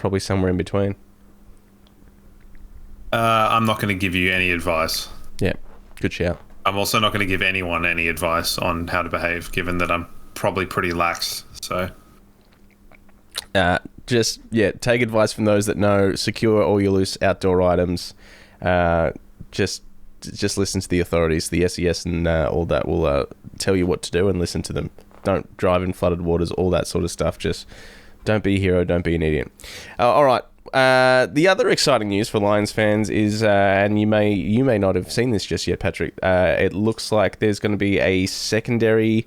probably somewhere in between. I'm not going to give you any advice. Yeah, good shout. I'm also not going to give anyone any advice on how to behave, given that I'm probably pretty lax. So, take advice from those that know. Secure all your loose outdoor items. Just listen to the authorities. The SES and all that will tell you what to do, and listen to them. Don't drive in flooded waters, all that sort of stuff. Just don't be a hero, don't be an idiot. All right. The other exciting news for Lions fans is, and you may not have seen this just yet, Patrick. It looks like there's going to be a secondary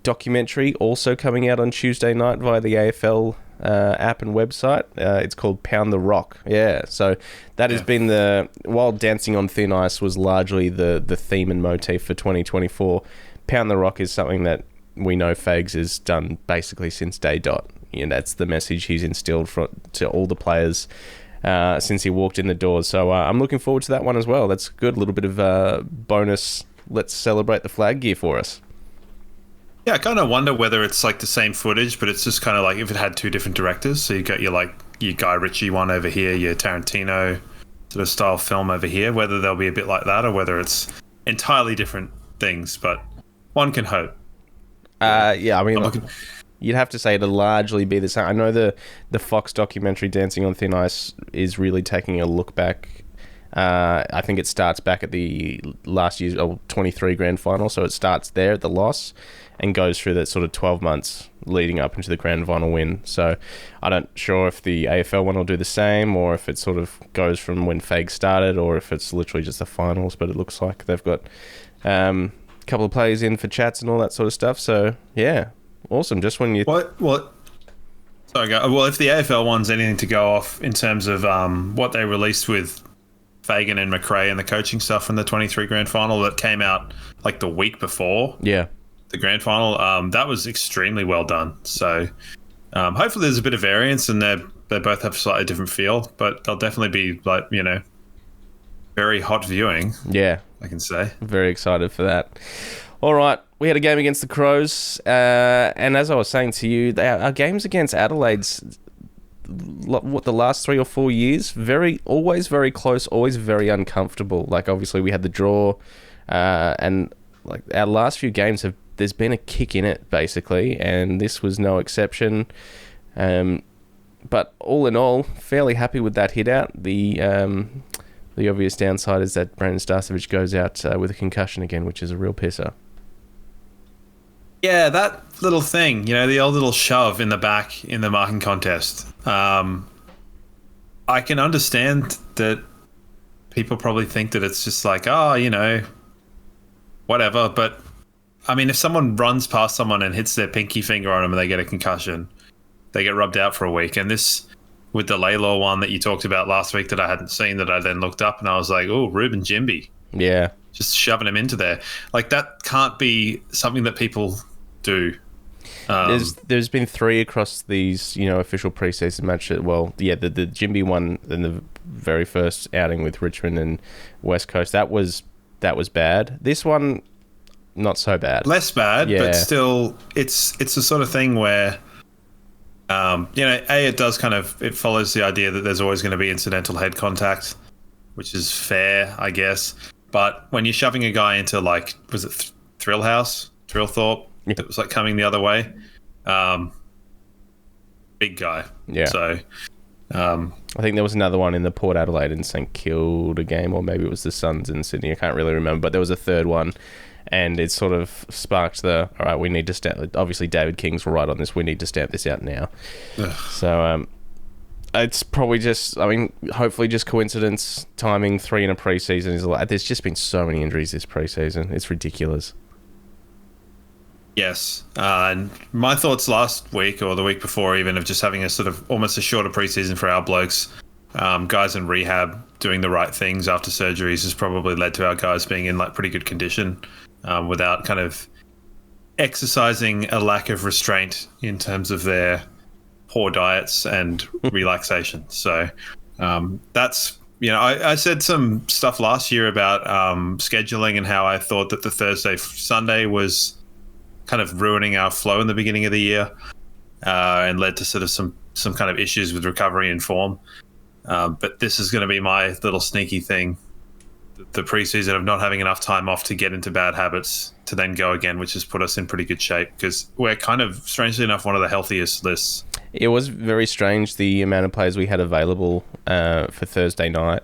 documentary also coming out on Tuesday night via the AFL app and website. It's called Pound the Rock. Yeah, so that has been while Dancing on Thin Ice was largely the theme and motif for 2024. Pound the Rock is something that we know Fags has done basically since day dot. That's the message he's instilled to all the players since he walked in the doors. So I'm looking forward to that one as well. That's good. A little bit of bonus let's celebrate the flag gear for us. Yeah, I kind of wonder whether it's like the same footage, but it's just kind of like if it had two different directors. So you got your Guy Ritchie one over here, your Tarantino sort of style film over here, whether they'll be a bit like that or whether it's entirely different things, but one can hope. Yeah, I mean, you'd have to say it'll largely be the same. I know the Fox documentary Dancing on Thin Ice is really taking a look back. I think it starts back at the last year's 23 grand final, so it starts there at the loss and goes through that sort of 12 months leading up into the grand final win. So I'm not sure if the AFL one will do the same or if it sort of goes from when Fag started or if it's literally just the finals, but it looks like they've got a couple of players in for chats and all that sort of stuff. So yeah, awesome. Just when you... Sorry, well, if the AFL one's anything to go off in terms of what they released with Fagan and McRae and the coaching stuff from the 23 grand final that came out like the week before the grand final, that was extremely well done. So hopefully there's a bit of variance and they both have a slightly different feel, but they'll definitely be like, very hot viewing. Yeah. I can say. Very excited for that. All right. We had a game against the Crows, and as I was saying to you, our games against Adelaide's the last 3 or 4 years, always very close, always very uncomfortable. Like obviously we had the draw, and like our last few games there's been a kick in it basically, and this was no exception. But all in all, fairly happy with that hit out. The obvious downside is that Brandon Starcevich goes out with a concussion again, which is a real pisser. Yeah, that little thing, the old little shove in the back in the marking contest. I can understand that people probably think that it's just like, whatever. But, I mean, if someone runs past someone and hits their pinky finger on them and they get a concussion, they get rubbed out for a week. And this, with the Laylaw one that you talked about last week that I hadn't seen, that I then looked up and I was like, oh, Ruben Jimby. Yeah. Just shoving him into there. Like, that can't be something that people do. There's been 3 across these, official preseason matches. Well, yeah, the Jimby one in the very first outing with Richmond and West Coast, that was bad. This one, not so bad. Less bad, but still, it's the sort of thing where, it does it follows the idea that there's always going to be incidental head contact, which is fair, I guess. But when you're shoving a guy into, like, was it Thrillthorpe? It was like coming the other way. Big guy. Yeah. So, I think there was another one in the Port Adelaide and St Kilda game, or maybe it was the Suns in Sydney. I can't really remember, but there was a third one, and it sort of sparked all right, we need to stamp. Obviously, David King's right on this. We need to stamp this out now. So, it's probably just, hopefully just coincidence. Timing 3 in a preseason is a lot. There's just been so many injuries this preseason. It's ridiculous. Yes. And my thoughts last week or the week before even of just having a sort of almost a shorter preseason for our blokes, guys in rehab doing the right things after surgeries has probably led to our guys being in like pretty good condition without kind of exercising a lack of restraint in terms of their poor diets and relaxation. So that's, I said some stuff last year about scheduling and how I thought that the Thursday-Sunday was kind of ruining our flow in the beginning of the year and led to sort of some some kind of issues with recovery and form. But this is going to be my little sneaky thing. The preseason of not having enough time off to get into bad habits to then go again, which has put us in pretty good shape because we're kind of, strangely enough, one of the healthiest lists. It was very strange, the amount of players we had available for Thursday night.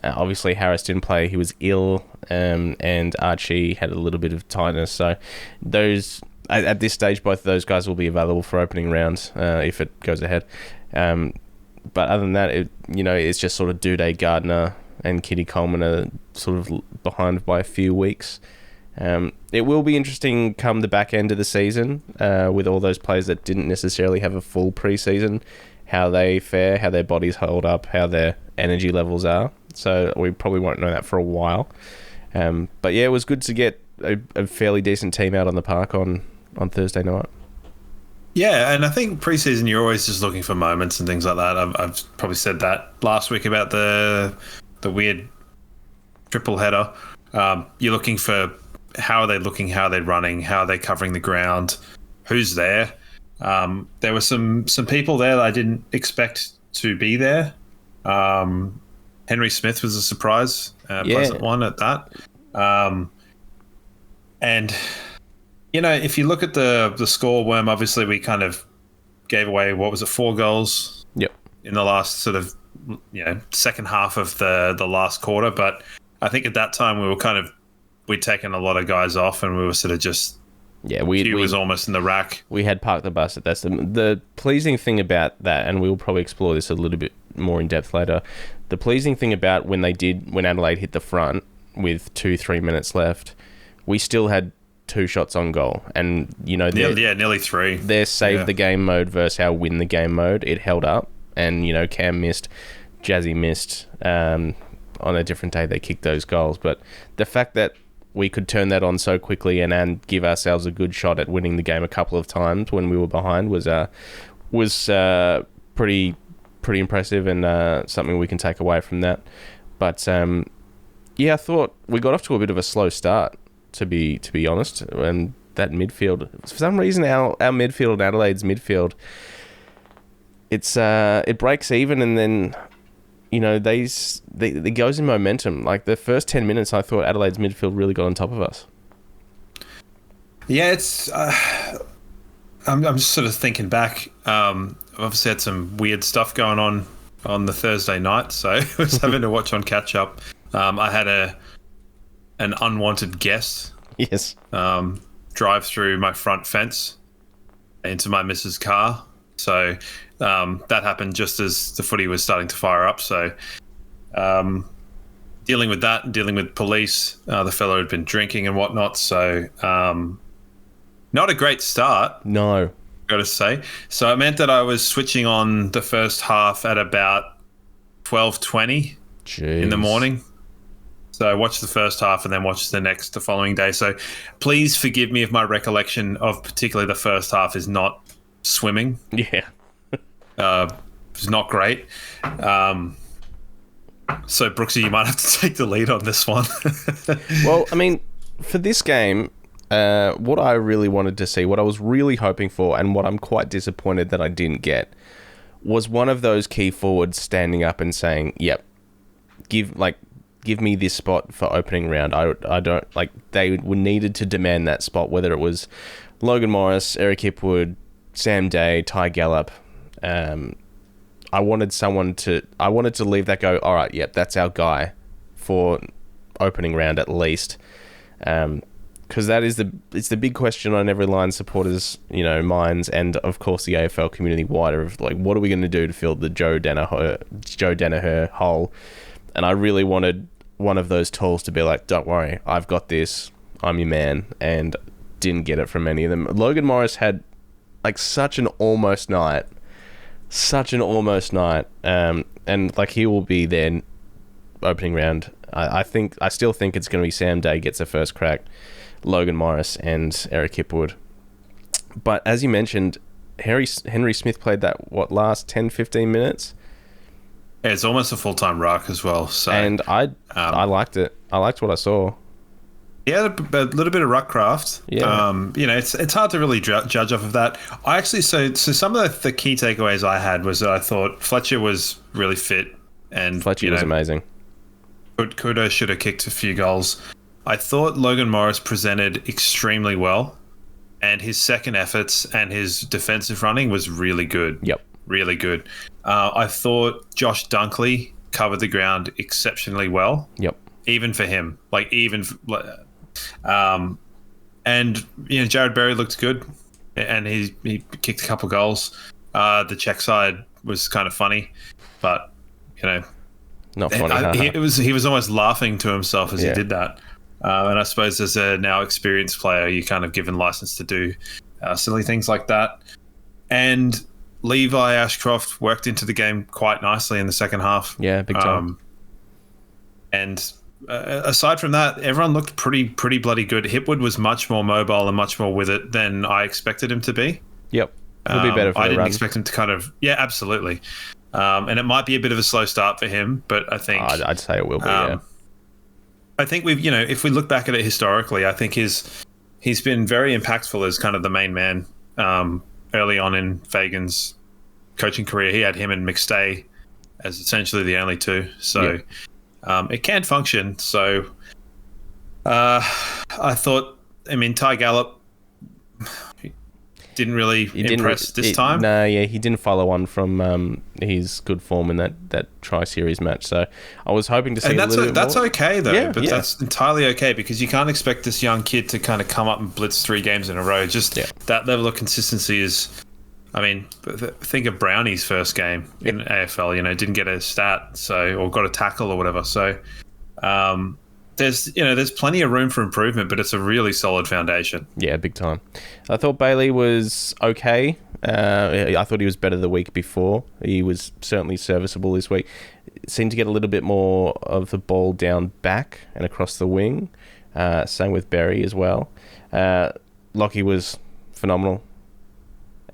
Obviously, Harris didn't play. He was ill, and Archie had a little bit of tightness. So those, at this stage, both of those guys will be available for opening rounds if it goes ahead. But other than that, it's just sort of Duday, Gardner, and Kitty Coleman are sort of behind by a few weeks. It will be interesting come the back end of the season with all those players that didn't necessarily have a full preseason, how they fare, how their bodies hold up, how their energy levels are. So we probably won't know that for a while. But yeah, it was good to get a fairly decent team out on the park on Thursday night. Yeah, and I think preseason you're always just looking for moments and things like that. I've probably said that last week about the weird triple header. You're looking for how are they looking, how are they running, how are they covering the ground, who's there. There were some people there that I didn't expect to be there. Henry Smith was a surprise, pleasant one at that. And if you look at the score, Worm, obviously we kind of gave away, 4 goals? Yep. In the last sort of second half of the last quarter. But I think at that time we'd taken a lot of guys off and we were sort of just we was almost in the rack. We had parked the bus at that. The pleasing thing about that, and we'll probably explore this a little bit more in depth later, the pleasing thing about when Adelaide hit the front with 2-3 minutes left, we still had 2 shots on goal, and nearly 3. Their save the game mode versus our win the game mode, it held up. And Cam missed, Jazzy missed. On a different day, they kicked those goals. But the fact that we could turn that on so quickly and give ourselves a good shot at winning the game a couple of times when we were behind was pretty impressive and something we can take away from that. But I thought we got off to a bit of a slow start, to be honest. And that midfield, for some reason, our midfield, Adelaide's midfield, it breaks even, and then it goes in momentum. Like the first 10 minutes, I thought Adelaide's midfield really got on top of us. Yeah, it's. I'm just sort of thinking back. I've obviously had some weird stuff going on the Thursday night, so I was having to watch on catch up. I had an unwanted guest. Yes. Drive through my front fence into my missus' car. So that happened just as the footy was starting to fire up. So dealing with that and dealing with police, the fellow had been drinking and whatnot. So not a great start. No. Got to say. So it meant that I was switching on the first half at about 12:20 in the morning. So I watched the first half and then watched the following day. So please forgive me if my recollection of particularly the first half is not swimming. Yeah. It's not great. So Brooksy, you might have to take the lead on this one. Well, I mean, for this game, what I really wanted to see, what I was really hoping for, and what I'm quite disappointed that I didn't get, was one of those key forwards standing up and saying, "Yep, give me this spot for opening round." I don't like. They were needed to demand that spot, whether it was Logan Morris, Eric Hipwood, Sam Day, Ty Gallup. I wanted to leave that go, all right, yep, that's our guy for opening round at least. Because it's the big question on every Lions supporters, minds, and of course the AFL community wider, of like, what are we going to do to fill the Joe Danaher hole? And I really wanted one of those tools to be like, don't worry, I've got this, I'm your man, and didn't get it from any of them. Logan Morris had like such an almost night, and like he will be there opening round. I still think it's going to be Sam Day gets a first crack, Logan Morris and Eric Hipwood. But as you mentioned, Henry Smith played that last 10-15 minutes. Yeah, it's almost a full-time ruck as well. So, and I liked it. I liked what I saw. He had a little bit of ruckcraft. Yeah. It's hard to really judge off of that. I actually so some of the key takeaways I had was that I thought Fletcher was really fit and Fletcher was amazing. Should have kicked a few goals. I thought Logan Morris presented extremely well, and his second efforts and his defensive running was really good. Yep. Really good. I thought Josh Dunkley covered the ground exceptionally well. Yep. Even for him, and Jared Berry looked good, and he kicked a couple goals. The check side was kind of funny, but not funny. He was almost laughing to himself as he did that. And I suppose as a now experienced player, you're kind of given license to do silly things like that. And Levi Ashcroft worked into the game quite nicely in the second half. Yeah, big time. And aside from that, everyone looked pretty bloody good. Hipwood was much more mobile and much more with it than I expected him to be. Yep. It'll be better for I the didn't run. expect him to kind of... Yeah, absolutely. And it might be a bit of a slow start for him, but I think... I'd say it will be, yeah. I think we've, if we look back at it historically, I think he's been very impactful as kind of the main man early on in Fagan's coaching career. He had him and McStay as essentially the only two. So it can function. So I thought, Ty Gallup didn't really impress this time. No, he didn't follow on from his good form in that tri-series match. So I was hoping to see a little bit that's more. okay though. That's entirely okay because you can't expect this young kid to kind of come up and blitz 3 games in a row. Just that level of consistency is. Think of Brownie's first game in AFL. Didn't get a stat, or got a tackle or whatever. So there's plenty of room for improvement, but it's a really solid foundation. Yeah, big time. I thought Bailey was okay. I thought he was better the week before. He was certainly serviceable this week. Seemed to get a little bit more of the ball down back and across the wing. Same with Berry as well. Lockie was phenomenal.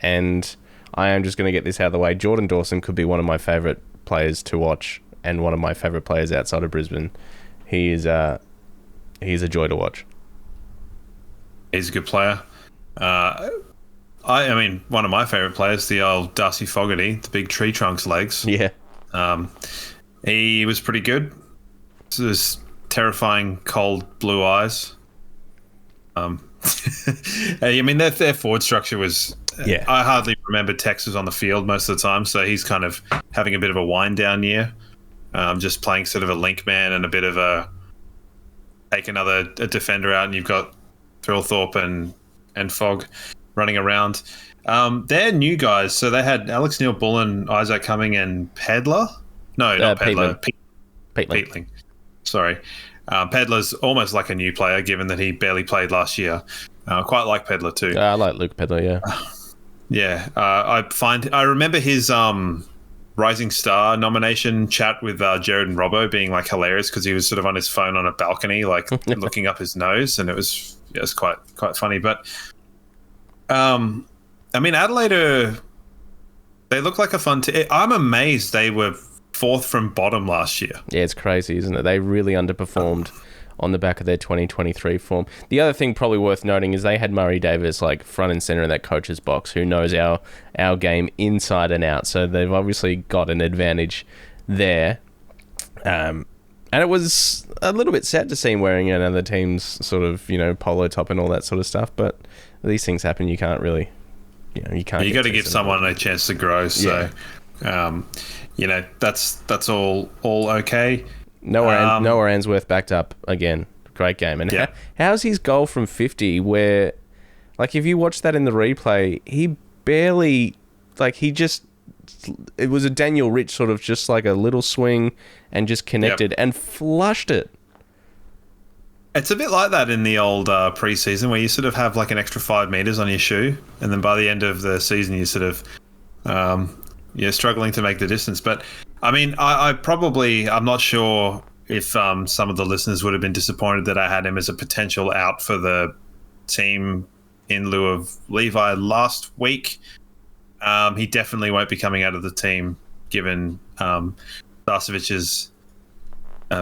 And I am just going to get this out of the way. Jordan Dawson could be one of my favourite players to watch and one of my favourite players outside of Brisbane. He's a joy to watch. He's a good player. One of my favourite players, the old Darcy Fogarty, the big tree trunks legs. Yeah. He was pretty good. His terrifying cold blue eyes. Their forward structure was... I hardly remember Tex was on the field most of the time, so he's kind of having a bit of a wind down year. Just playing sort of a link man and a bit of a take a defender out, and you've got Thrillthorpe and Fogg running around. They're new guys, so they had Alex Neil-Bullen, Isaac Cumming, and Pedler. No, not Pedler. Peatling. Sorry. Pedler's almost like a new player, given that he barely played last year. Quite like Pedler too. I like Luke Pedler, yeah. I remember his Rising Star nomination chat with Jared and Robbo being like hilarious because he was sort of on his phone on a balcony, like looking up his nose, and it was quite funny. But Adelaide they look like a fun team. I'm amazed they were 4th from bottom last year. Yeah, it's crazy, isn't it? They really underperformed on the back of their 2023 form. The other thing probably worth noting is they had Murray Davis like front and center in that coach's box, who knows our game inside and out. So they've obviously got an advantage there. And it was a little bit sad to see him wearing another team's sort of, polo top and all that sort of stuff. But these things happen. You can't really, you can't. You got to give someone a chance to grow. So, that's all okay. Noah Answorth backed up again. Great game. And how's his goal from 50 where, like, if you watch that in the replay, he barely, it was a Daniel Rich sort of just like a little swing and just connected and flushed it. It's a bit like that in the old preseason where you sort of have like an extra 5 meters on your shoe, and then by the end of the season you sort of struggling to make the distance. But I'm not sure if some of the listeners would have been disappointed that I had him as a potential out for the team in lieu of Levi last week. He definitely won't be coming out of the team given Starcevich's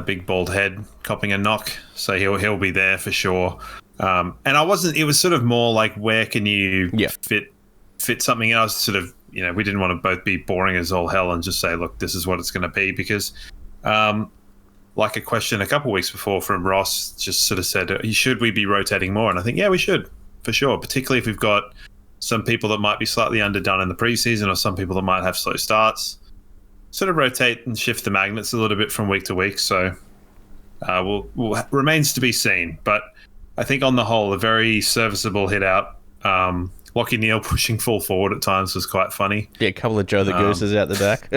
big bald head, copping a knock. So he'll be there for sure. And it was sort of more like, where can you fit something else? Sort of, we didn't want to both be boring as all hell and just say, look, this is what it's going to be, because like a question a couple of weeks before from Ross just sort of said, should we be rotating more? And I think, yeah, we should, for sure, particularly if we've got some people that might be slightly underdone in the preseason, or some people that might have slow starts. Sort of rotate and shift the magnets a little bit from week to week. So remains to be seen. But I think on the whole, a very serviceable hit out. Lockie Neal pushing full forward at times was quite funny. Yeah, a couple of Joe the Gooses out the back.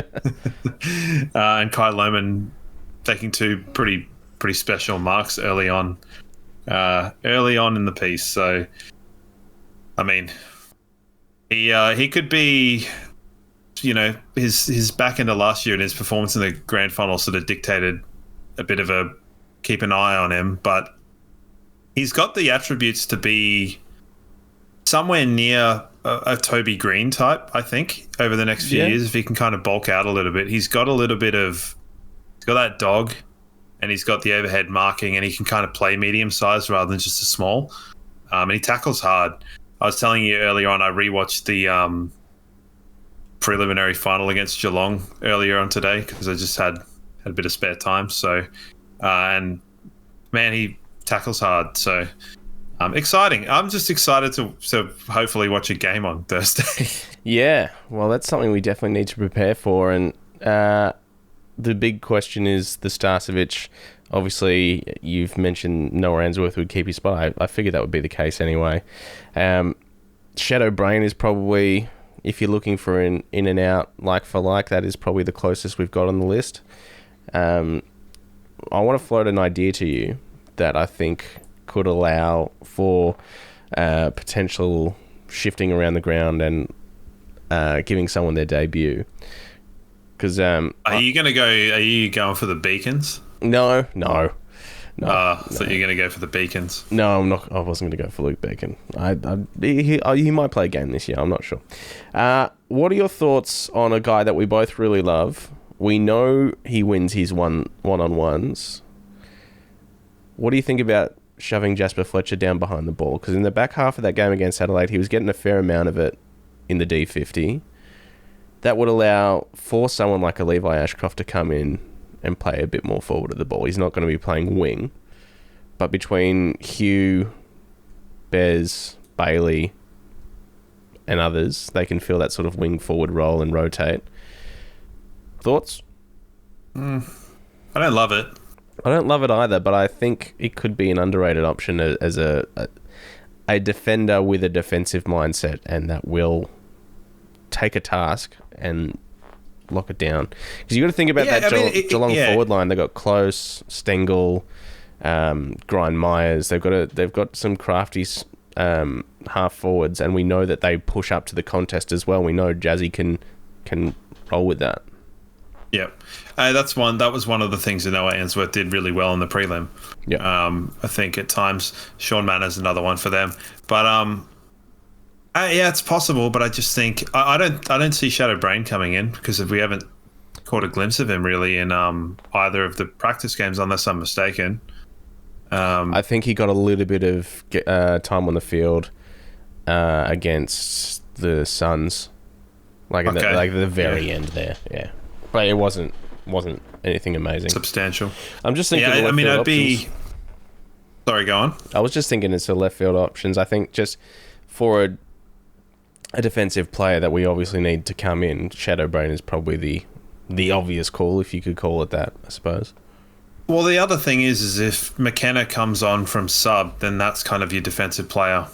And Kai Lohmann taking two pretty special marks early on in the piece. So, I mean, he could be, his back end of last year and his performance in the grand final sort of dictated a bit of a keep an eye on him, but he's got the attributes to be somewhere near a Toby Green type, I think, over the next few years, if he can kind of bulk out a little bit. He's got that dog, and he's got the overhead marking, and he can kind of play medium size rather than just a small. And he tackles hard. I was telling you earlier on, I rewatched the preliminary final against Geelong earlier on today because I just had a bit of spare time. So, and man, he tackles hard. So, exciting. I'm just excited to hopefully watch a game on Thursday. Yeah, well, that's something we definitely need to prepare for. And the big question is the Starcevich. Obviously, you've mentioned Noah Answorth would keep his spot. I figured that would be the case anyway. Shadow Brain is probably, if you're looking for an in and out like for like, that is probably the closest we've got on the list. I want to float an idea to you that I think could allow for potential shifting around the ground and giving someone their debut. Because are you going for the Beacons? No. I thought you were going to go for the Beacons. No, I'm not. I wasn't going to go for Luke Beacon. He might play a game this year. I'm not sure. What are your thoughts on a guy that we both really love? We know he wins his one-on-ones. What do you think about shoving Jasper Fletcher down behind the ball? Because in the back half of that game against Adelaide, he was getting a fair amount of it in the D50. That would allow for someone like a Levi Ashcroft to come in and play a bit more forward of the ball. He's not going to be playing wing. But between Hugh, Bez, Bailey, and others, they can fill that sort of wing forward role and rotate. Thoughts? I don't love it. I don't love it either, but I think it could be an underrated option as a defender with a defensive mindset, and that will take a task and lock it down. Because you got to think about Geelong forward line. They've got Close, Stengel, Grind Myers. They've got some crafty half forwards, and we know that they push up to the contest as well. We know Jazzy can roll with that. Yeah, that was one of the things that Noah Answorth did really well in the prelim. Yeah, I think at times Sean Mannor's another one for them, but yeah, it's possible. But I just think I don't see Shadow Brain coming in because we haven't caught a glimpse of him really in either of the practice games, unless I'm mistaken. I think he got a little bit of time on the field against the Suns, like at the very end there. Yeah. But it wasn't anything amazing. Substantial. I'm just thinking. Yeah, Sorry, go on. I was just thinking it's the left field options. I think just for a defensive player that we obviously need to come in, Shadow Brain is probably the obvious call, if you could call it that, I suppose. Well, the other thing is if McKenna comes on from sub, then that's kind of your defensive player.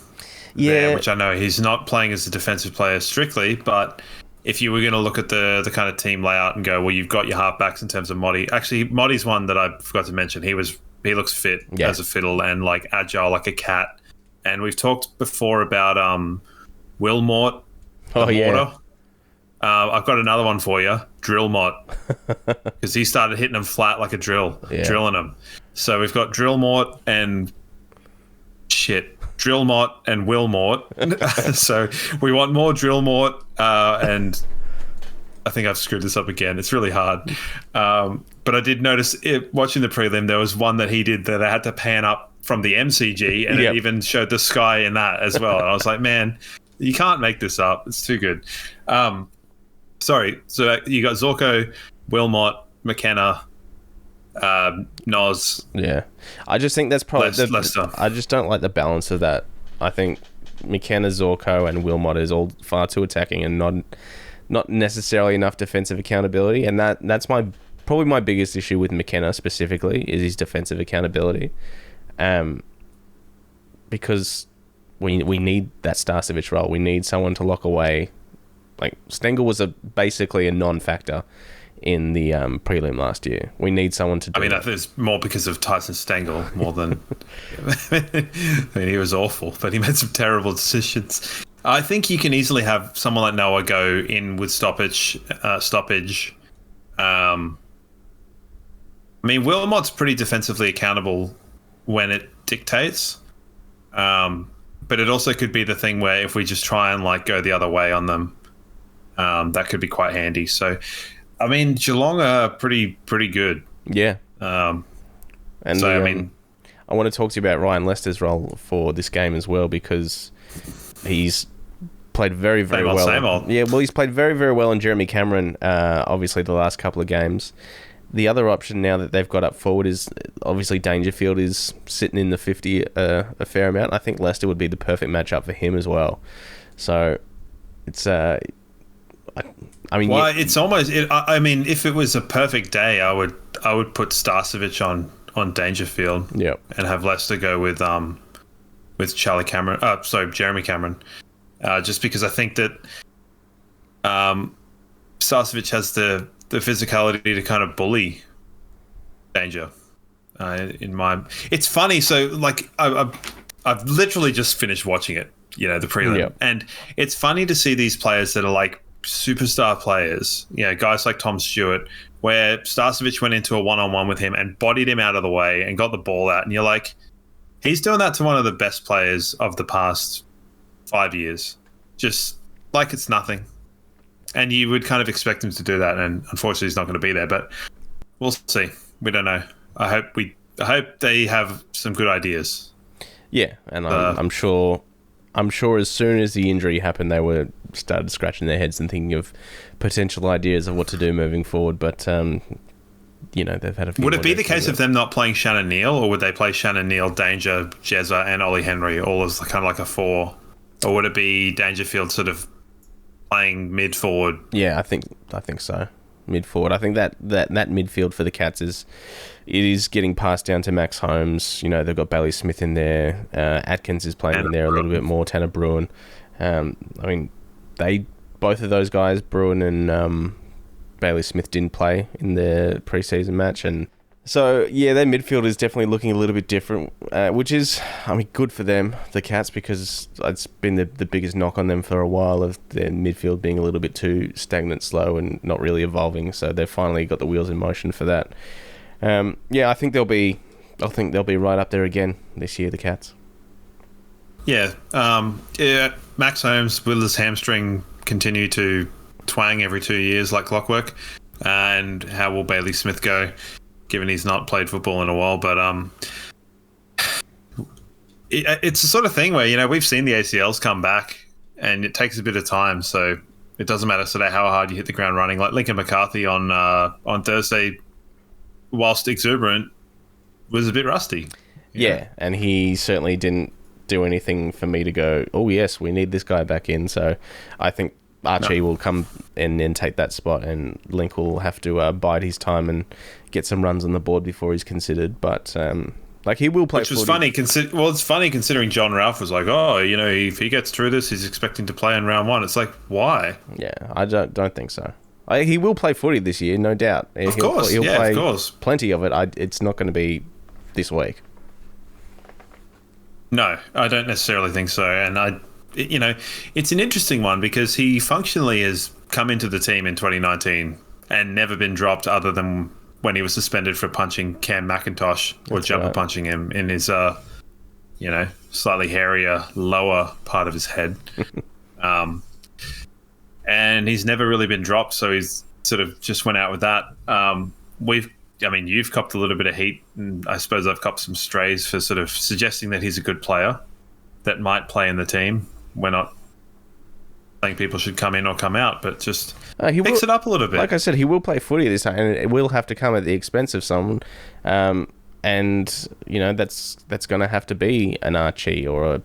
Yeah. There, which I know he's not playing as a defensive player strictly, but if you were going to look at the kind of team layout and go, well, you've got your halfbacks in terms of Modi. Actually, Modi's one that I forgot to mention. He looks fit as a fiddle and like agile like a cat. And we've talked before about Will Mort. Oh, yeah. I've got another one for you, Drill Mort, because he started hitting them flat like a drill, drilling them. So we've got Drill Mort and Drill Mort and Will Mort. So we want more Drill Mort and I think I've screwed this up again. It's really hard. But I did notice watching the prelim, there was one that he did that I had to pan up from the MCG, and it even showed the sky in that as well. And I was like, man, you can't make this up. It's too good. Sorry. So you got Zorko, Wilmot, McKenna, Noz. Yeah. I just think that's probably... Leicester. I just don't like the balance of that. I think McKenna, Zorko, and Wilmot is all far too attacking and not necessarily enough defensive accountability. And that's probably my biggest issue with McKenna specifically, is his defensive accountability. Because we need that Starcevich role. We need someone to lock away. Like, Stengel was basically a non-factor in the prelim last year. We need someone to do I think it's more because of Tyson Stengel more than... he was awful, but he made some terrible decisions. I think you can easily have someone like Noah go in with stoppage. Wilmot's pretty defensively accountable when it dictates. But it also could be the thing where if we just try and go the other way on them, that could be quite handy. So, Geelong are pretty good. Yeah. I want to talk to you about Ryan Lester's role for this game as well, because he's played very, very well. Same old. Yeah, well, he's played very, very well in Jeremy Cameron, obviously, the last couple of games. The other option now that they've got up forward is obviously Dangerfield is sitting in the 50 a fair amount. I think Leicester would be the perfect matchup for him as well. So it's it's almost. If it was a perfect day, I would put Starcevich on Dangerfield. Yep. And have Leicester go with Jeremy Cameron. Just because I think that Starcevich has the physicality to kind of bully Danger. It's funny. So I've literally just finished watching it. The prelim, and it's funny to see these players that are superstar players. Guys like Tom Stewart, where Starcevich went into a one-on-one with him and bodied him out of the way and got the ball out, and you're like, he's doing that to one of the best players of the past 5 years, just like it's nothing. And you would kind of expect him to do that, and unfortunately he's not going to be there, but we'll see. We don't know. I hope they have some good ideas. Yeah, and I'm sure as soon as the injury happened, they started scratching their heads and thinking of potential ideas of what to do moving forward. But they've had a few. Would it be the case of them not playing Shannon Neal, or would they play Shannon Neal, Danger, Jezza, and Ollie Henry all as kind of like a four, or would it be Dangerfield sort of playing mid forward? Yeah, I think so. Mid forward. I think that midfield for the Cats is getting passed down to Max Holmes. They've got Bailey Smith in there. Atkins is playing in there a little bit more. Tanner Bruin. Both of those guys, Bruin and Bailey Smith, didn't play in the preseason match, and so their midfield is definitely looking a little bit different, which is good for them, the Cats, because it's been the biggest knock on them for a while of their midfield being a little bit too stagnant, slow, and not really evolving. So they've finally got the wheels in motion for that. I think they'll be right up there again this year, the Cats. Yeah. Max Holmes, will his hamstring continue to twang every 2 years like clockwork? And how will Bailey Smith go, given he's not played football in a while? But it's the sort of thing where, we've seen the ACLs come back and it takes a bit of time. So it doesn't matter sort of how hard you hit the ground running. Like Lincoln McCarthy on Thursday, whilst exuberant, was a bit rusty. Yeah, and he certainly didn't do anything for me to go, oh yes, we need this guy back in. So I think Archie will come in and take that spot, and Link will have to bide his time and get some runs on the board before he's considered. But he will play. Which was funny. It's funny considering John Ralph was like, if he gets through this, he's expecting to play in round one. It's like, why? Yeah, I don't think so. He will play footy this year, no doubt. Of course, he'll play of course. Plenty of it. It's not going to be this week. No, I don't necessarily think so. And it's an interesting one because he functionally has come into the team in 2019 and never been dropped other than when he was suspended for punching Cam McIntosh or jumper punching him in his, slightly hairier lower part of his head. and he's never really been dropped, so he's sort of just went out with that. You've copped a little bit of heat, and I suppose I've copped some strays for sort of suggesting that he's a good player that might play in the team. We're not saying people should come in or come out, but just mix it up a little bit. Like I said, he will play footy this time, and it will have to come at the expense of someone. And that's going to have to be an Archie or a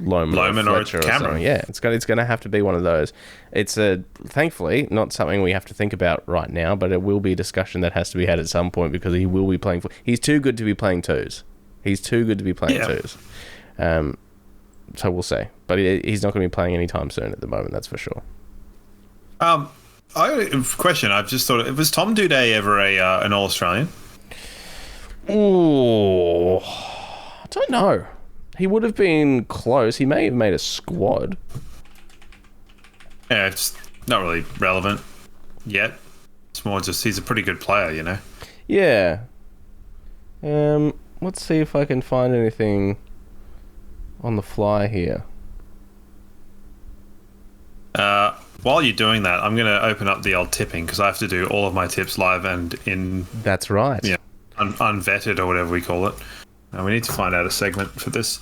Loman or a Cameron. Yeah, it's going to have to be one of those. It's thankfully not something we have to think about right now, but it will be a discussion that has to be had at some point because he will be playing. He's too good to be playing twos. Twos. So we'll see, but he's not going to be playing anytime soon at the moment. That's for sure. I got a question. I've just thought, was Tom Duday ever an All Australian? Oh, I don't know. He would have been close. He may have made a squad. Yeah, it's not really relevant yet. It's more just he's a pretty good player, you know? Yeah. Let's see if I can find anything on the fly here. While you're doing that, I'm going to open up the old tipping because I have to do all of my tips live and in... That's right. Yeah, unvetted or whatever we call it. We need to find out a segment for this.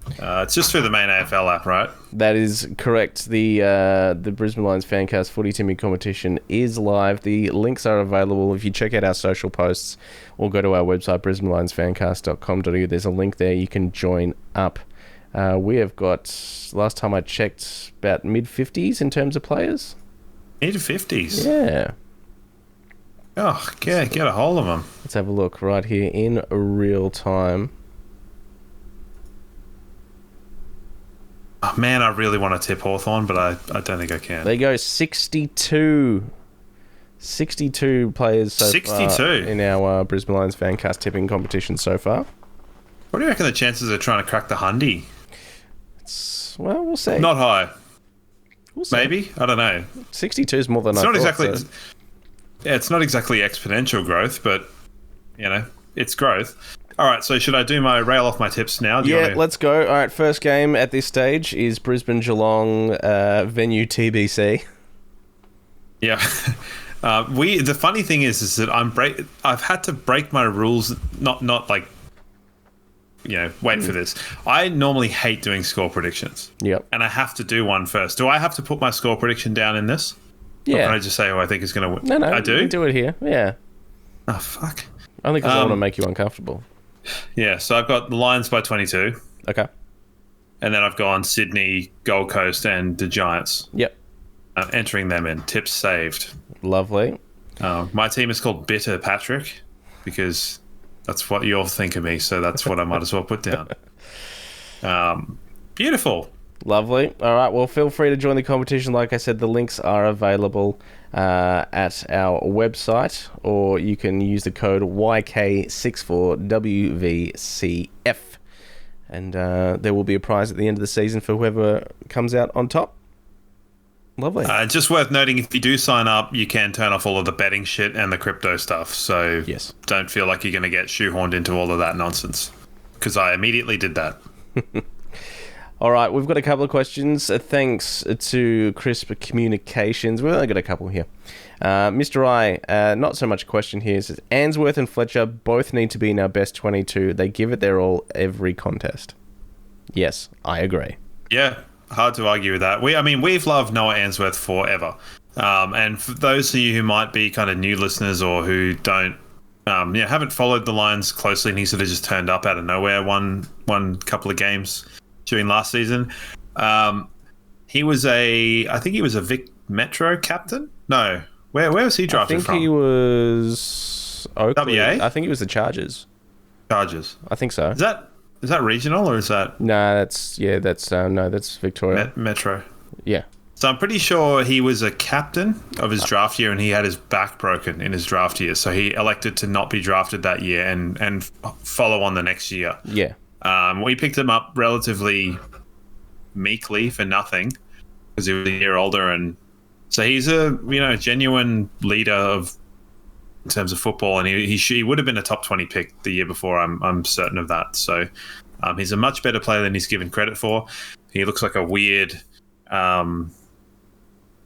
It's just through the main AFL app, right? That is correct. The Brisbane Lions Fancast Footy Timmy competition is live. The links are available if you check out our social posts or go to our website, brisbanelionsfancast.com.au. There's a link there. You can join up. We have got, last time I checked, about mid-50s in terms of players. Mid-50s? Yeah. Oh, yeah, get a hold of them. Let's have a look right here in real time. Oh, man, I really want to tip Hawthorn, but I don't think I can. They go 62 players so 62 far in our Brisbane Lions Fancast tipping competition so far. What do you reckon the chances of trying to crack the Hundy? Well, we'll see. Not high. We'll see. Maybe? I don't know. 62 is more than it's I not thought. Exactly. So. Yeah, it's not exactly exponential growth, but, it's growth. All right, so should I do my rail off my tips now? Let's go. All right, first game at this stage is Brisbane Geelong venue TBC. Yeah. The funny thing is that I've had to break my rules, not like, wait for this. I normally hate doing score predictions. Yep. And I have to do one first. Do I have to put my score prediction down in this? Yeah. Or can I just say who I think is going to win? No, I do? You can do it here. Yeah. Oh, fuck. Only because I want to make you uncomfortable. Yeah, so I've got the Lions by 22. Okay. And then I've gone Sydney, Gold Coast, and the Giants. Yep. I'm entering them in. Tips saved. Lovely. My team is called Bitter Patrick because that's what you all think of me, so that's what I might as well put down. Beautiful. Lovely. All right, well, feel free to join the competition. Like I said, the links are available at our website, or you can use the code YK64WVCF. And there will be a prize at the end of the season for whoever comes out on top. Lovely. Just worth noting, if you do sign up, you can turn off all of the betting shit and the crypto stuff. So yes, don't feel like you're going to get shoehorned into all of that nonsense, because I immediately did that. All right, we've got a couple of questions. Thanks to Crisp Communications. We've only got a couple here. Mr. I, not so much a question here. It says, Answorth and Fletcher both need to be in our best 22. They give it their all every contest. Yes, I agree. Yeah, hard to argue with that. We've loved Noah Answorth forever. And for those of you who might be kind of new listeners or who don't, haven't followed the Lions closely, and he sort of just turned up out of nowhere one couple of games during last season. He was I think he was a Vic Metro captain? No. Where was he drafted from? I think he was Oakland. WA? I think he was the Chargers. Chargers. I think so. Is that regional or is that? No, that's Victoria. Metro. Yeah. So I'm pretty sure he was a captain of his draft year and he had his back broken in his draft year. So he elected to not be drafted that year and follow on the next year. Yeah. We picked him up relatively meekly for nothing because he was a year older, and so he's a genuine leader in terms of football, and he would have been a top 20 pick the year before. I'm certain of that. So he's a much better player than he's given credit for. He looks like a weird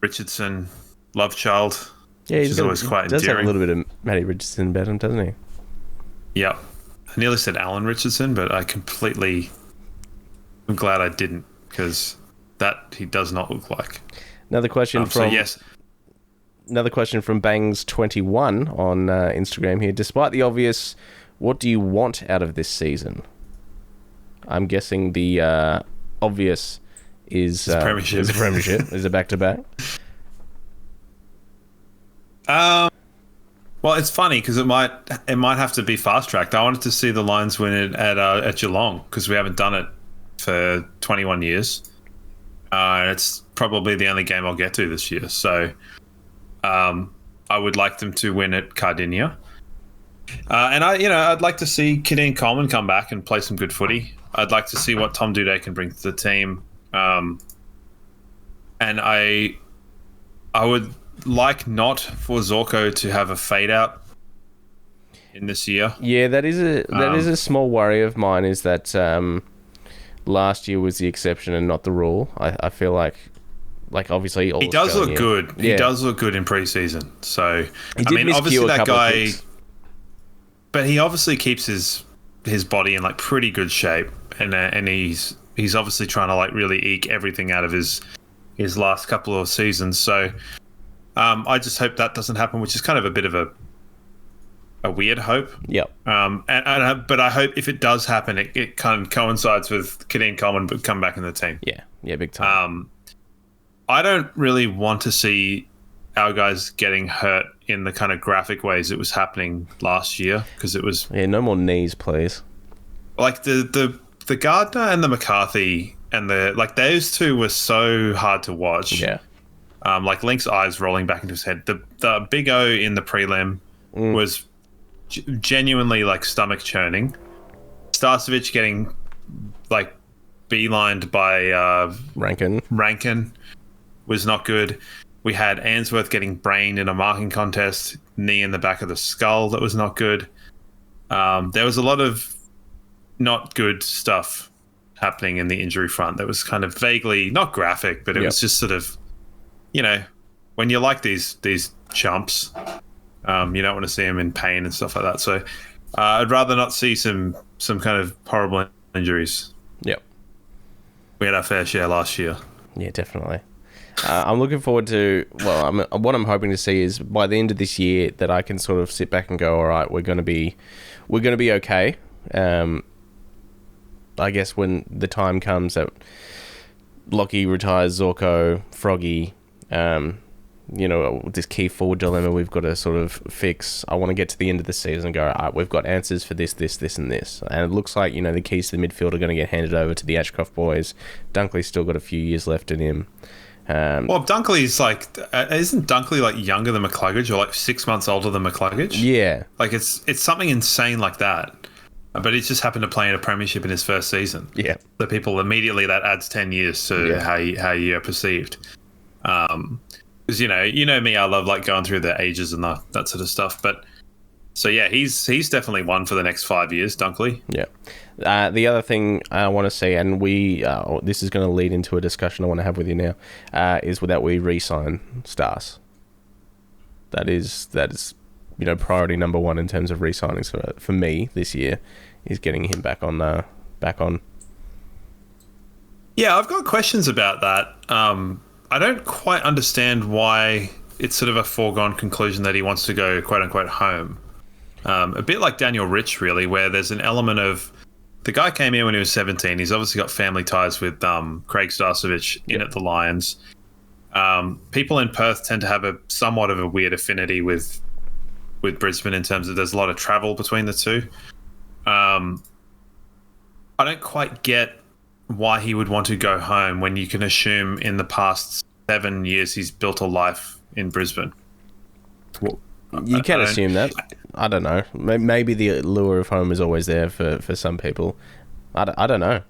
Richardson, love child. Yeah, which is always quite does have a endearing. little bit of Matty Richardson about him, doesn't he? Yep. I nearly said Alan Richardson, but I'm glad I didn't, because that he does not look like. Another question So yes, Another question from Bangs21 on Instagram here. Despite the obvious, what do you want out of this season? I'm guessing the obvious is premiership. Is a premiership. Is a back-to-back. Well, it's funny because it might have to be fast-tracked. I wanted to see the Lions win it at Geelong, because we haven't done it for 21 years. It's probably the only game I'll get to this year. So I would like them to win at Cardinia. And I'd like to see Gideon Coleman come back and play some good footy. I'd like to see what Tom Duday can bring to the team. And I would like not for Zorko to have a fade out in this year. Yeah, that is a small worry of mine, is that last year was the exception and not the rule. I feel like obviously he does look good. Yeah. He does look good in preseason. So he did obviously that guy, kicks. but he obviously keeps his body in like pretty good shape, and he's obviously trying to like really eke everything out of his last couple of seasons. So I just hope that doesn't happen, which is kind of a bit of a weird hope. Yep. But I hope if it does happen, it kind of coincides with Gideon Coleman but come back in the team. Yeah, big time. I don't really want to see our guys getting hurt in the kind of graphic ways it was happening last year, because it was no more knees, please. like the Gardner and the McCarthy and those two were so hard to watch. Yeah. Like Link's eyes rolling back into his head. The big O in the prelim was genuinely like stomach churning. Starcevich getting like beelined by Rankin was not good. We had Ainsworth getting brained in a marking contest, knee in the back of the skull, that was not good. There was a lot of not good stuff happening in the injury front that was kind of vaguely not graphic, but it was just sort of, when you like these chumps, you don't want to see them in pain and stuff like that. So I'd rather not see some kind of horrible injuries. Yep. We had our fair share last year. Yeah, definitely. I'm looking forward to, what I'm hoping to see is by the end of this year that I can sort of sit back and go, all right, we're going to be okay. I guess when the time comes that Lockie retires, Zorko, Froggy, this key forward dilemma we've got to sort of fix. I want to get to the end of the season and go, all right, we've got answers for this, and this. And it looks like, the keys to the midfield are going to get handed over to the Ashcroft boys. Dunkley's still got a few years left in him. Well, Dunkley's like, isn't Dunkley like younger than McCluggage, or like 6 months older than McCluggage? Yeah. Like it's something insane like that. But he just happened to play in a premiership in his first season. Yeah. The people immediately, that adds 10 years to how you are perceived. Because you know me, I love like going through the ages and that sort of stuff. But so yeah, he's definitely one for the next 5 years, Dunkley. Yeah. The other thing I want to see, and this is going to lead into a discussion I want to have with you now, is that we re-sign Stars. That is priority number one in terms of re-signings for me this year, is getting him back on. Yeah, I've got questions about that. I don't quite understand why it's sort of a foregone conclusion that he wants to go quote unquote home. A bit like Daniel Rich, really, where there's an element of the guy came in when he was 17. He's obviously got family ties with Craig Starcevich in at the Lions. People in Perth tend to have a somewhat of a weird affinity with Brisbane in terms of there's a lot of travel between the two. I don't quite get why he would want to go home when you can assume in the past 7 years he's built a life in Brisbane. Well, you can assume that. I don't know. Maybe the lure of home is always there for some people. I don't know.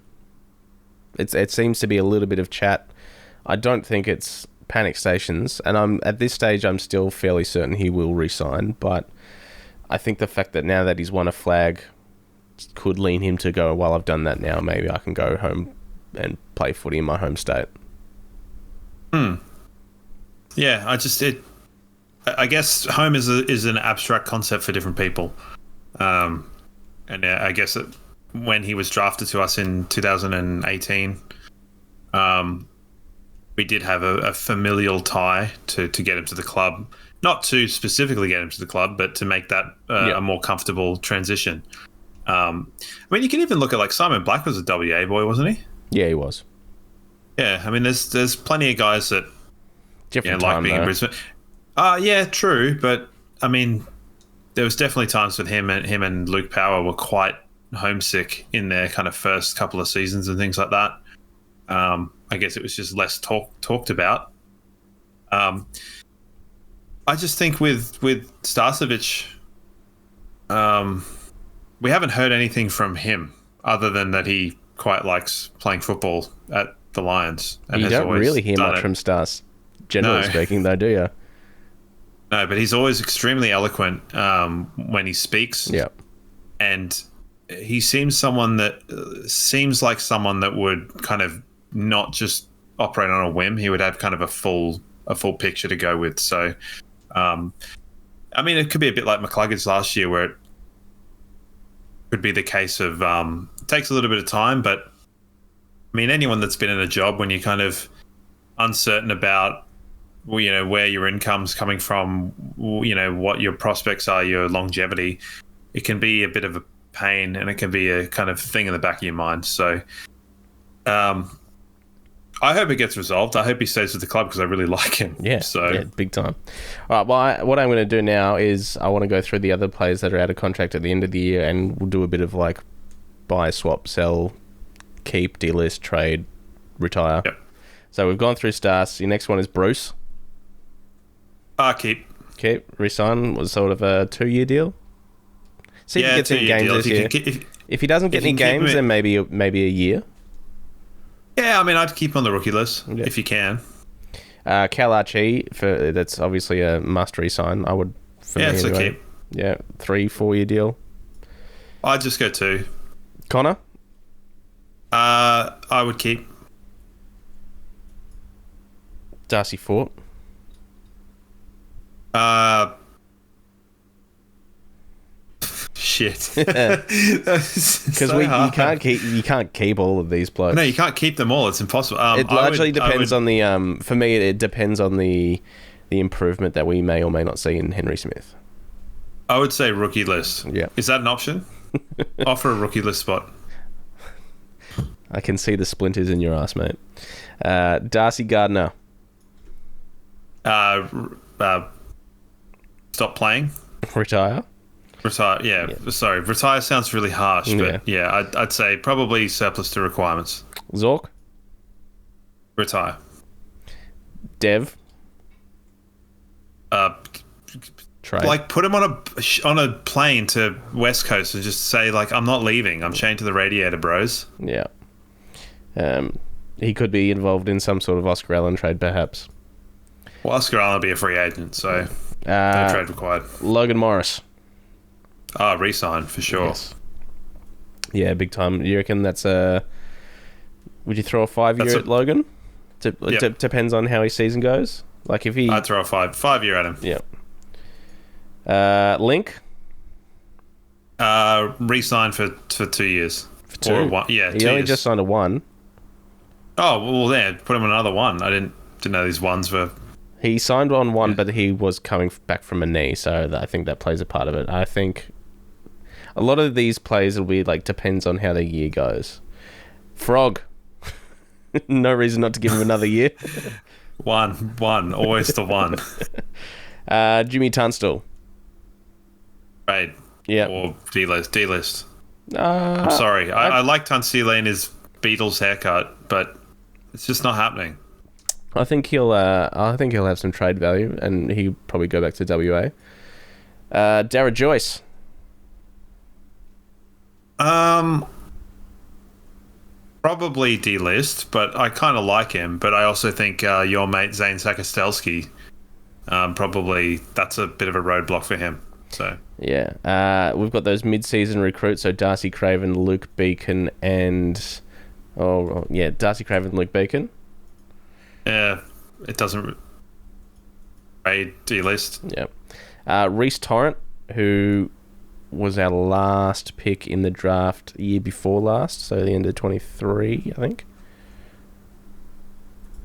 It seems to be a little bit of chat. I don't think it's panic stations, and at this stage I'm still fairly certain he will resign, but I think the fact that now that he's won a flag could lean him to go, well, I've done that now, maybe I can go home and play footy in my home state. Yeah, I guess home is an abstract concept for different people. And I guess when he was drafted to us in 2018, we did have a familial tie to get him to the club. Not to specifically get him to the club, but to make that a more comfortable transition. I mean, you can even look at like Simon Black was a WA boy, wasn't he? Yeah, he was. Yeah, I mean, there's plenty of guys that Different like time, being though. in Brisbane. Yeah, true, but I mean, there was definitely times when him and Luke Power were quite homesick in their kind of first couple of seasons and things like that. I guess it was just less talked about. I just think with Starcevich, we haven't heard anything from him other than that he quite likes playing football at the Lions. And You has don't always really hear done much it. from Stars, generally No. speaking, though, do you? No, but he's always extremely eloquent when he speaks. Yeah. And he seems like someone that would kind of not just operate on a whim. He would have kind of a full picture to go with. So, I mean, it could be a bit like McCluggage last year, where it could be the case of it takes a little bit of time. But I mean, anyone that's been in a job when you're kind of uncertain about, you know, where your income's coming from, you know, what your prospects are, your longevity, it can be a bit of a pain, and it can be a kind of thing in the back of your mind. So I hope it gets resolved. I hope he stays with the club because I really like him. Yeah, So yeah, big time. All right, well, what I'm going to do now is I want to go through the other players that are out of contract at the end of the year, and we'll do a bit of like buy, swap, sell, keep, delist, trade, retire. Yep. So we've gone through Stars. Your next one is Bruce. keep. Keep, resign, was sort of a 2-year deal. See if he gets any 2-year games deal. this If you year. can keep- If he doesn't get if any you can keep games, him then maybe a year. yeah, I mean, I'd keep him on the rookie list if you can. Cal Archie, that's obviously a must resign. I would. For Yeah, me it's anyway. a keep. Yeah, 3-4 year deal. I'd just go 2. Connor, I would keep. Darcy Fort, Shit. because Because you can't keep all of these blokes. No, you can't keep them all. It's impossible. It largely depends on the for me. It depends on the improvement that we may or may not see in Henry Smith. I would say rookie list. Yeah. Is that an option? Offer a rookie list spot. I can see the splinters in your ass, mate. Darcy Gardner, Stop playing. retire. Retire. Yeah. Sorry. Retire sounds really harsh, but yeah, I'd say probably surplus to requirements. Zork, Retire. Dev, trade. Like put him on a plane to West Coast and just say like, I'm not leaving. I'm chained to the radiator, bros. Yeah. He could be involved in some sort of Oscar Allen trade, perhaps. Well, Oscar Allen will be a free agent, so no trade required. Logan Morris. Re-sign for sure. Yes. Yeah, big time. You reckon that's a... Would you throw a 5-year at Logan? Depends on how his season goes. Like if he... I'd throw a 5-year at him. Yeah. Link? Re-sign for 2 years. For 2? Or 1. Yeah, 2 He only years. just signed a 1. Oh, well, there. Put him on another 1. I didn't know these ones were... He signed on 1, but he was coming back from a knee, so I think that plays a part of it. I think a lot of these plays will be like, depends on how the year goes. Frog. No reason not to give him another year. 1. Always the 1. Jimmy Tunstall. Right. Yeah. Or D-list. I'm sorry. I like Tunstall in his Beatles haircut, but it's just not happening. I think he'll have some trade value, and he'll probably go back to WA. Darragh Joyce. Probably D-list, but I kind of like him. But I also think your mate Zane Sakostelski, probably that's a bit of a roadblock for him. So Yeah. We've got those mid-season recruits, so Darcy Craven, Luke Beacon, and... Darcy Craven, Luke Beacon. yeah, it doesn't. Trade delist. Yep. Reece Torrent, who was our last pick in the draft year before last, so the end of 23, I think.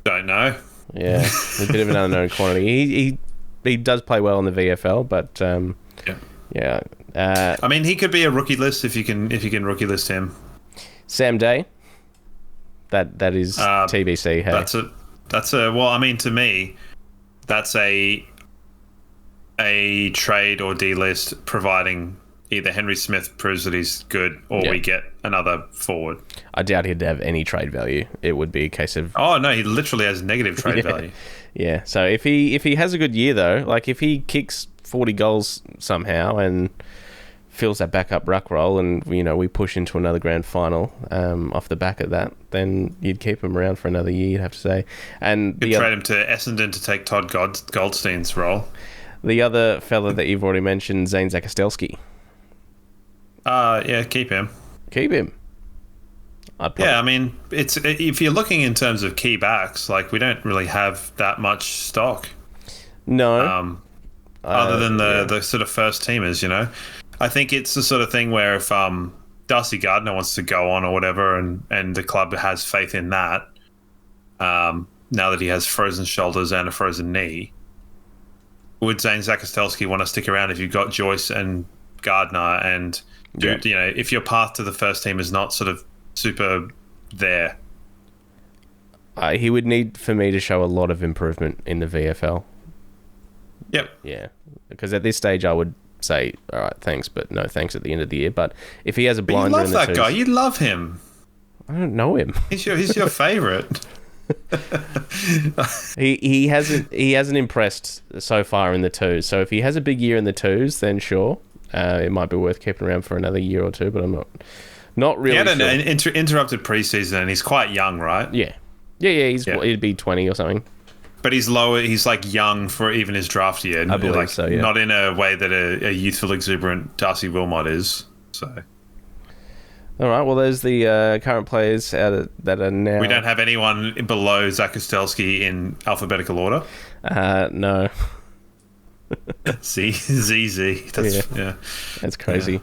Don't know. Yeah, a bit of an unknown quantity. He does play well in the VFL, but yeah. I mean, he could be a rookie list if you can rookie list him. Sam Day. That is TBC. Hey, that's a well. I mean, to me, that's a trade or delist, providing either Henry Smith proves that he's good or we get another forward. I doubt he'd have any trade value. It would be a case of... Oh, no, he literally has negative trade value. Yeah, so if he has a good year, though, like if he kicks 40 goals somehow and fills that backup ruck role and, we push into another grand final off the back of that, then you'd keep him around for another year, you'd have to say. And you'd trade him to Essendon to take Todd Goldstein's role. The other fella that you've already mentioned, Zane Zakostelski. Yeah, keep him. Keep him. I mean, it's if you're looking in terms of key backs, like we don't really have that much stock. No. Other than the sort of first teamers, I think it's the sort of thing where if Darcy Gardner wants to go on or whatever, and the club has faith in that, now that he has frozen shoulders and a frozen knee, would Zane Zakostelski want to stick around if you've got Joyce and Gardner and if your path to the first team is not sort of super there? He would need for me to show a lot of improvement in the VFL. Yep. Yeah, because at this stage I would say, all right, thanks, but no thanks at the end of the year. But if he has a blinder, you love that guy. You love him. I don't know him. He's your favorite. He hasn't impressed so far in the twos. So if he has a big year in the twos, then sure, it might be worth keeping around for another year or two. But I'm not really. He had an interrupted preseason, and he's quite young, right? Yeah. He'd be 20 or something. But he's lower. He's like young for even his draft year. I believe so. Yeah. Not in a way that a youthful, exuberant Darcy Wilmot is. So. All right. Well, there's the current players that are now. We don't have anyone below Zakostelski in alphabetical order. No. ZZ. That's crazy. Yeah.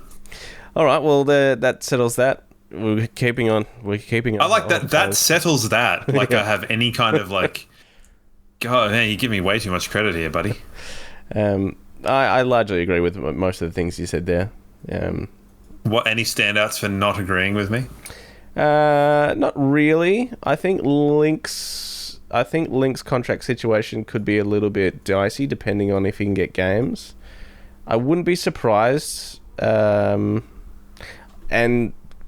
All right. Well, that settles that. We're keeping on. I like that. That settles that. Like I have any kind of like. God, man, you give me way too much credit here, buddy. I largely agree with most of the things you said there. What, any standouts for not agreeing with me? Not really. I think Link's contract situation could be a little bit dicey depending on if he can get games. I wouldn't be surprised. And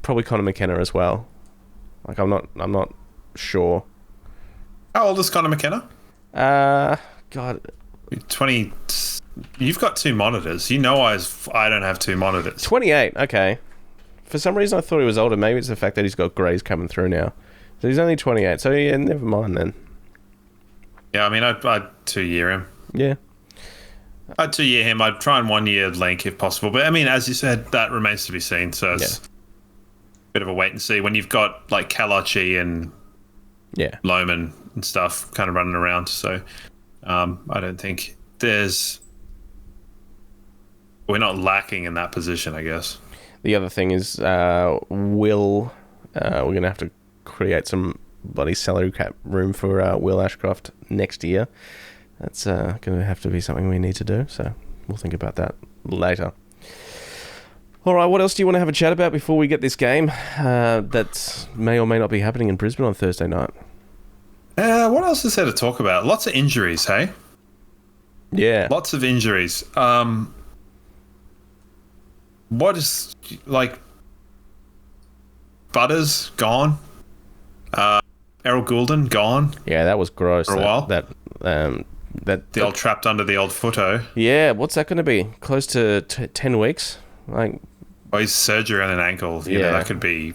probably Connor McKenna as well. Like I'm not sure. How old is Connor McKenna? God, 20. You've got two monitors. I don't have two monitors. 28. Okay. For some reason, I thought he was older. Maybe it's the fact that he's got greys coming through now. So he's only 28. So yeah, never mind then. Yeah, I mean, I'd 2-year him. Yeah. I'd 2-year him. I'd try and 1-year Link if possible. But I mean, as you said, that remains to be seen. So it's a bit of a wait and see. When you've got like Kalachi and Lohman and stuff kind of running around. So I don't think we're not lacking in that position, I guess. The other thing is we're going to have to create some bloody salary cap room for Will Ashcroft next year. That's going to have to be something we need to do. So we'll think about that later. All right, what else do you want to have a chat about before we get this game that may or may not be happening in Brisbane on Thursday night? What else is there to talk about? Lots of injuries, hey? Yeah. Lots of injuries. What is, like, Butters gone? Errol Goulden gone? Yeah, that was gross. For a while? The old trapped under the old footo. Yeah, what's that going to be? Close to 10 weeks? Like, his surgery on an ankle. You know, that could be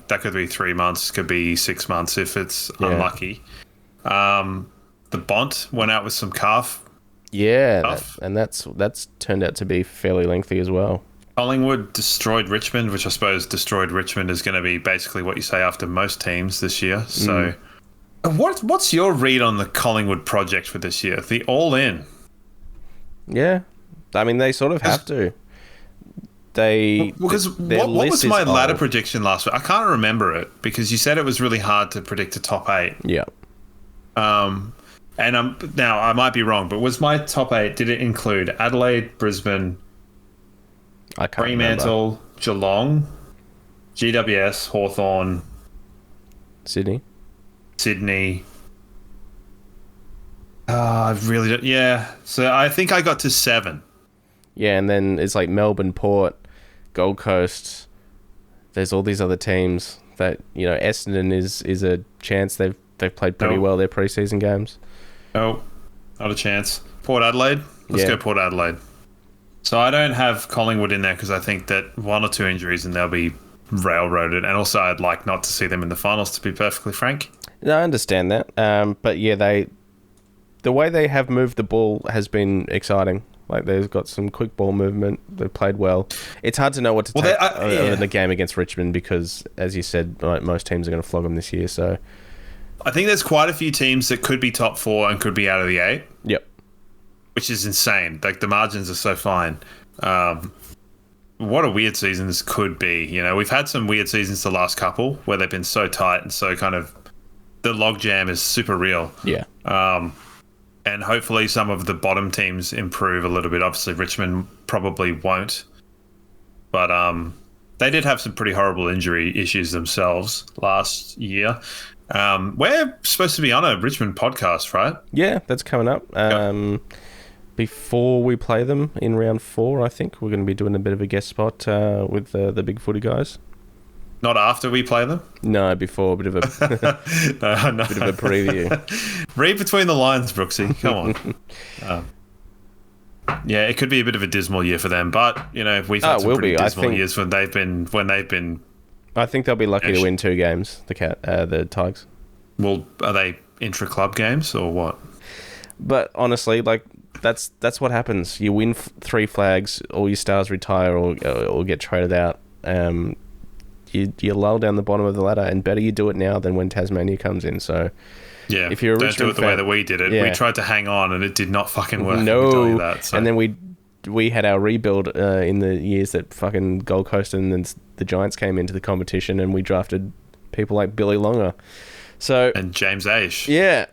3 months, could be 6 months if it's unlucky. The Bont went out with some calf. Yeah, that's turned out to be fairly lengthy as well. Collingwood destroyed Richmond, which I suppose destroyed Richmond is going to be basically what you say after most teams this year. So, what's your read on the Collingwood project for this year? The all-in. Yeah. I mean, they sort of have to. Because their what was list my is ladder old. prediction last week? I can't remember it because you said it was really hard to predict a top 8. Yeah. And now I might be wrong, but was my top 8? Did it include Adelaide, Brisbane, I can't Fremantle, Geelong, GWS, Hawthorn, remember. Sydney. Sydney? I really don't. Yeah. So I think I got to 7. Yeah, and then it's like Melbourne, Port, Gold Coast. There's all these other teams that, Essendon is a chance. They've played pretty well their preseason games. No, not a chance. Port Adelaide? Let's Yeah. go Port Adelaide. So I don't have Collingwood in there because I think that 1 or 2 injuries and they'll be railroaded. And also I'd like not to see them in the finals, to be perfectly frank. No, I understand that. But yeah, the way they have moved the ball has been exciting. Like, they've got some quick ball movement. They've played well. It's hard to know what to take in the game against Richmond because, as you said, most teams are going to flog them this year. So I think there's quite a few teams that could be top 4 and could be out of the 8, yep. which is insane. Like, the margins are so fine. What a weird season this could be. We've had some weird seasons the last couple where they've been so tight and so kind of the logjam is super real. Yeah. And hopefully some of the bottom teams improve a little bit. Obviously, Richmond probably won't. But they did have some pretty horrible injury issues themselves last year. We're supposed to be on a Richmond podcast, right? Yeah, that's coming up. Before we play them in round 4, I think we're going to be doing a bit of a guest spot with the big footy guys. Not after we play them? No, before a bit of a No. bit of a preview. Read between the lines, Brooksy. Come on. Yeah, it could be a bit of a dismal year for them, but we've had some pretty dismal years when they've been. I think they'll be lucky to win 2 games. The Tigers. Well, are they intra-club games or what? But honestly, like that's what happens. You win 3 flags, all your stars retire or get traded out. You lull down the bottom of the ladder, and better you do it now than when Tasmania comes in. So yeah, if you're a don't Richmond do it the way that we did it. Yeah. We tried to hang on, and it did not fucking work. No, let me tell you that, so. And then we had our rebuild in the years that fucking Gold Coast and then the Giants came into the competition, and we drafted people like Billy Longer. So and James Aish. Yeah.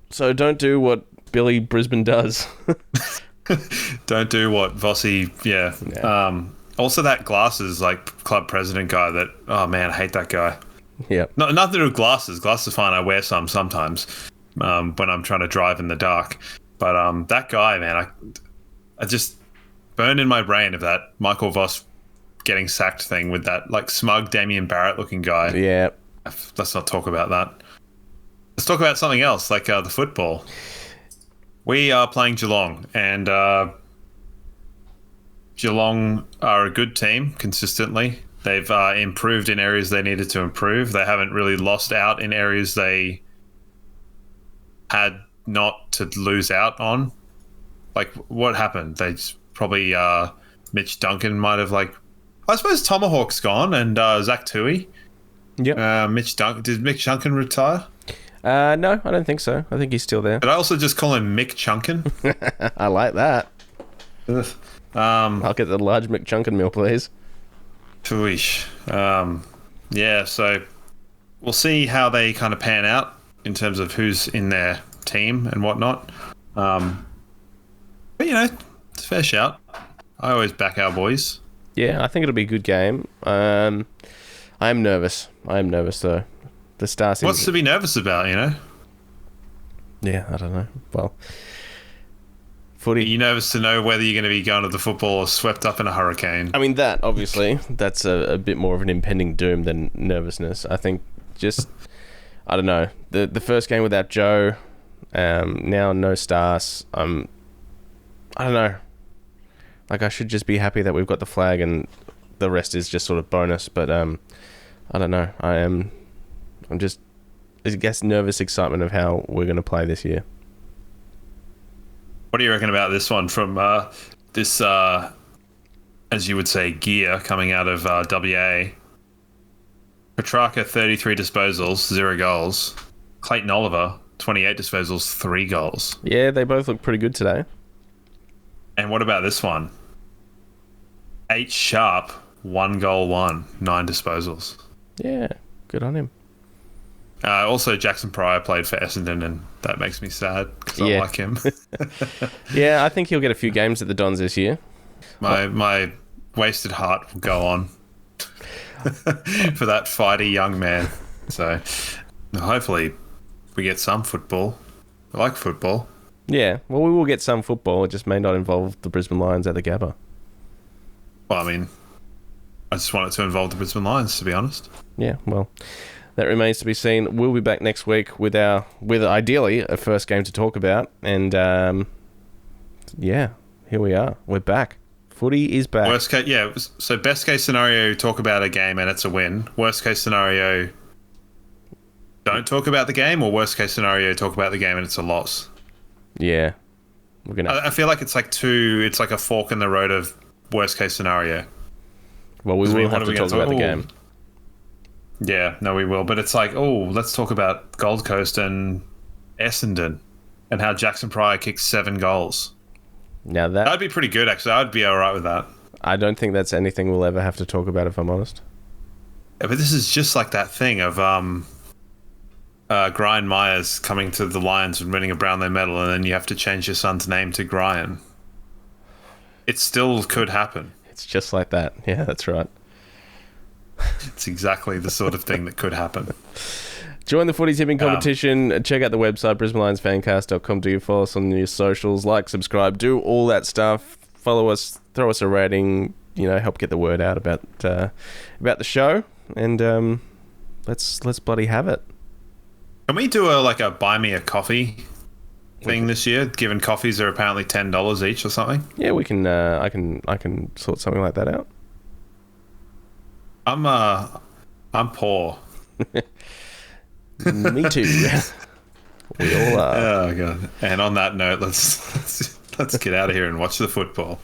So don't do what Billy Brisbane does. Don't do what Vossi. Yeah. Also, that Glasses club president guy. That man, I hate that guy. Yeah. No, nothing to do with glasses. Glasses are fine. I wear some sometimes when I'm trying to drive in the dark. But that guy, man, I just burned in my brain of that Michael Voss getting sacked thing with that smug Damien Barrett looking guy. Yeah. Let's not talk about that. Let's talk about something else, the football. We are playing Geelong, and Geelong are a good team consistently. They've improved in areas they needed to improve. They haven't really lost out in areas they had not to lose out on. What happened? They probably Mitch Duncan might have I suppose Tomahawk's gone and Zach Tui. Yep. Did Mitch Duncan retire? No, I don't think so. I think he's still there. Did I also just call him Mick Chunkin? I like that. I'll I'll get the large McChunkin meal, please. Tuish. Yeah, so we'll see how they kind of pan out in terms of who's in their team and whatnot. But, it's a fair shout. I always back our boys. Yeah, I think it'll be a good game. I am nervous. Though. The Star seems... What's to be nervous about, Yeah, I don't know. Well, Are footy... you nervous to know whether you're going to be going to the football or swept up in a hurricane? I mean, that's a bit more of an impending doom than nervousness. I think I don't know. The first game without Joe, now no Stars. I don't know. I should just be happy that we've got the flag and the rest is just sort of bonus. But I don't know. I'm just, I guess, nervous excitement of how we're going to play this year. What do you reckon about this one from this, as you would say, gear coming out of WA? Petrarca, 33 disposals, 0 goals. Clayton Oliver, 28 disposals, 3 goals. Yeah, they both look pretty good today. And what about this one? 8 sharp, 1 goal, 9 disposals. Yeah, good on him. Also, Jackson Pryor played for Essendon, and that makes me sad because I like him. Yeah, I think he'll get a few games at the Dons this year. My wasted heart will go on for that fighty young man. So hopefully we get some football. I like football. Yeah, well, we will get some football. It just may not involve the Brisbane Lions at the Gabba. Well, I mean, I just want it to involve the Brisbane Lions, to be honest. Yeah, well, that remains to be seen. We'll be back next week with ideally a first game to talk about. And yeah, here we are. We're back. Footy is back. Worst case, yeah. So best case scenario, talk about a game and it's a win. Worst case scenario, don't talk about the game, or worst case scenario, talk about the game and it's a loss. Yeah, we're gonna. I feel like it's like a fork in the road of worst case scenario. Well, we will have to talk about the game. Yeah, no, we will. But it's like, let's talk about Gold Coast and Essendon and how Jackson Pryor kicked 7 goals. Now that'd be pretty good, actually. I'd be all right with that. I don't think that's anything we'll ever have to talk about, if I'm honest. Yeah, but this is just like that thing of Brian Myers coming to the Lions and winning a Brownlow medal, and then you have to change your son's name to Brian. It still could happen. It's just like that. Yeah, that's right. It's exactly the sort of thing that could happen. Join the footy tipping competition. Check out the website, BrisbaneLionsFancast.com. Do follow us on your socials, like, subscribe, do all that stuff. Follow us, throw us a rating. Help get the word out about the show, and let's bloody have it. Can we do a buy me a coffee thing this year? Given coffees are apparently $10 each or something. Yeah, we can. I can sort something like that out. I'm poor. Me too. We all are. Oh god! And on that note, let's get out of here and watch the football.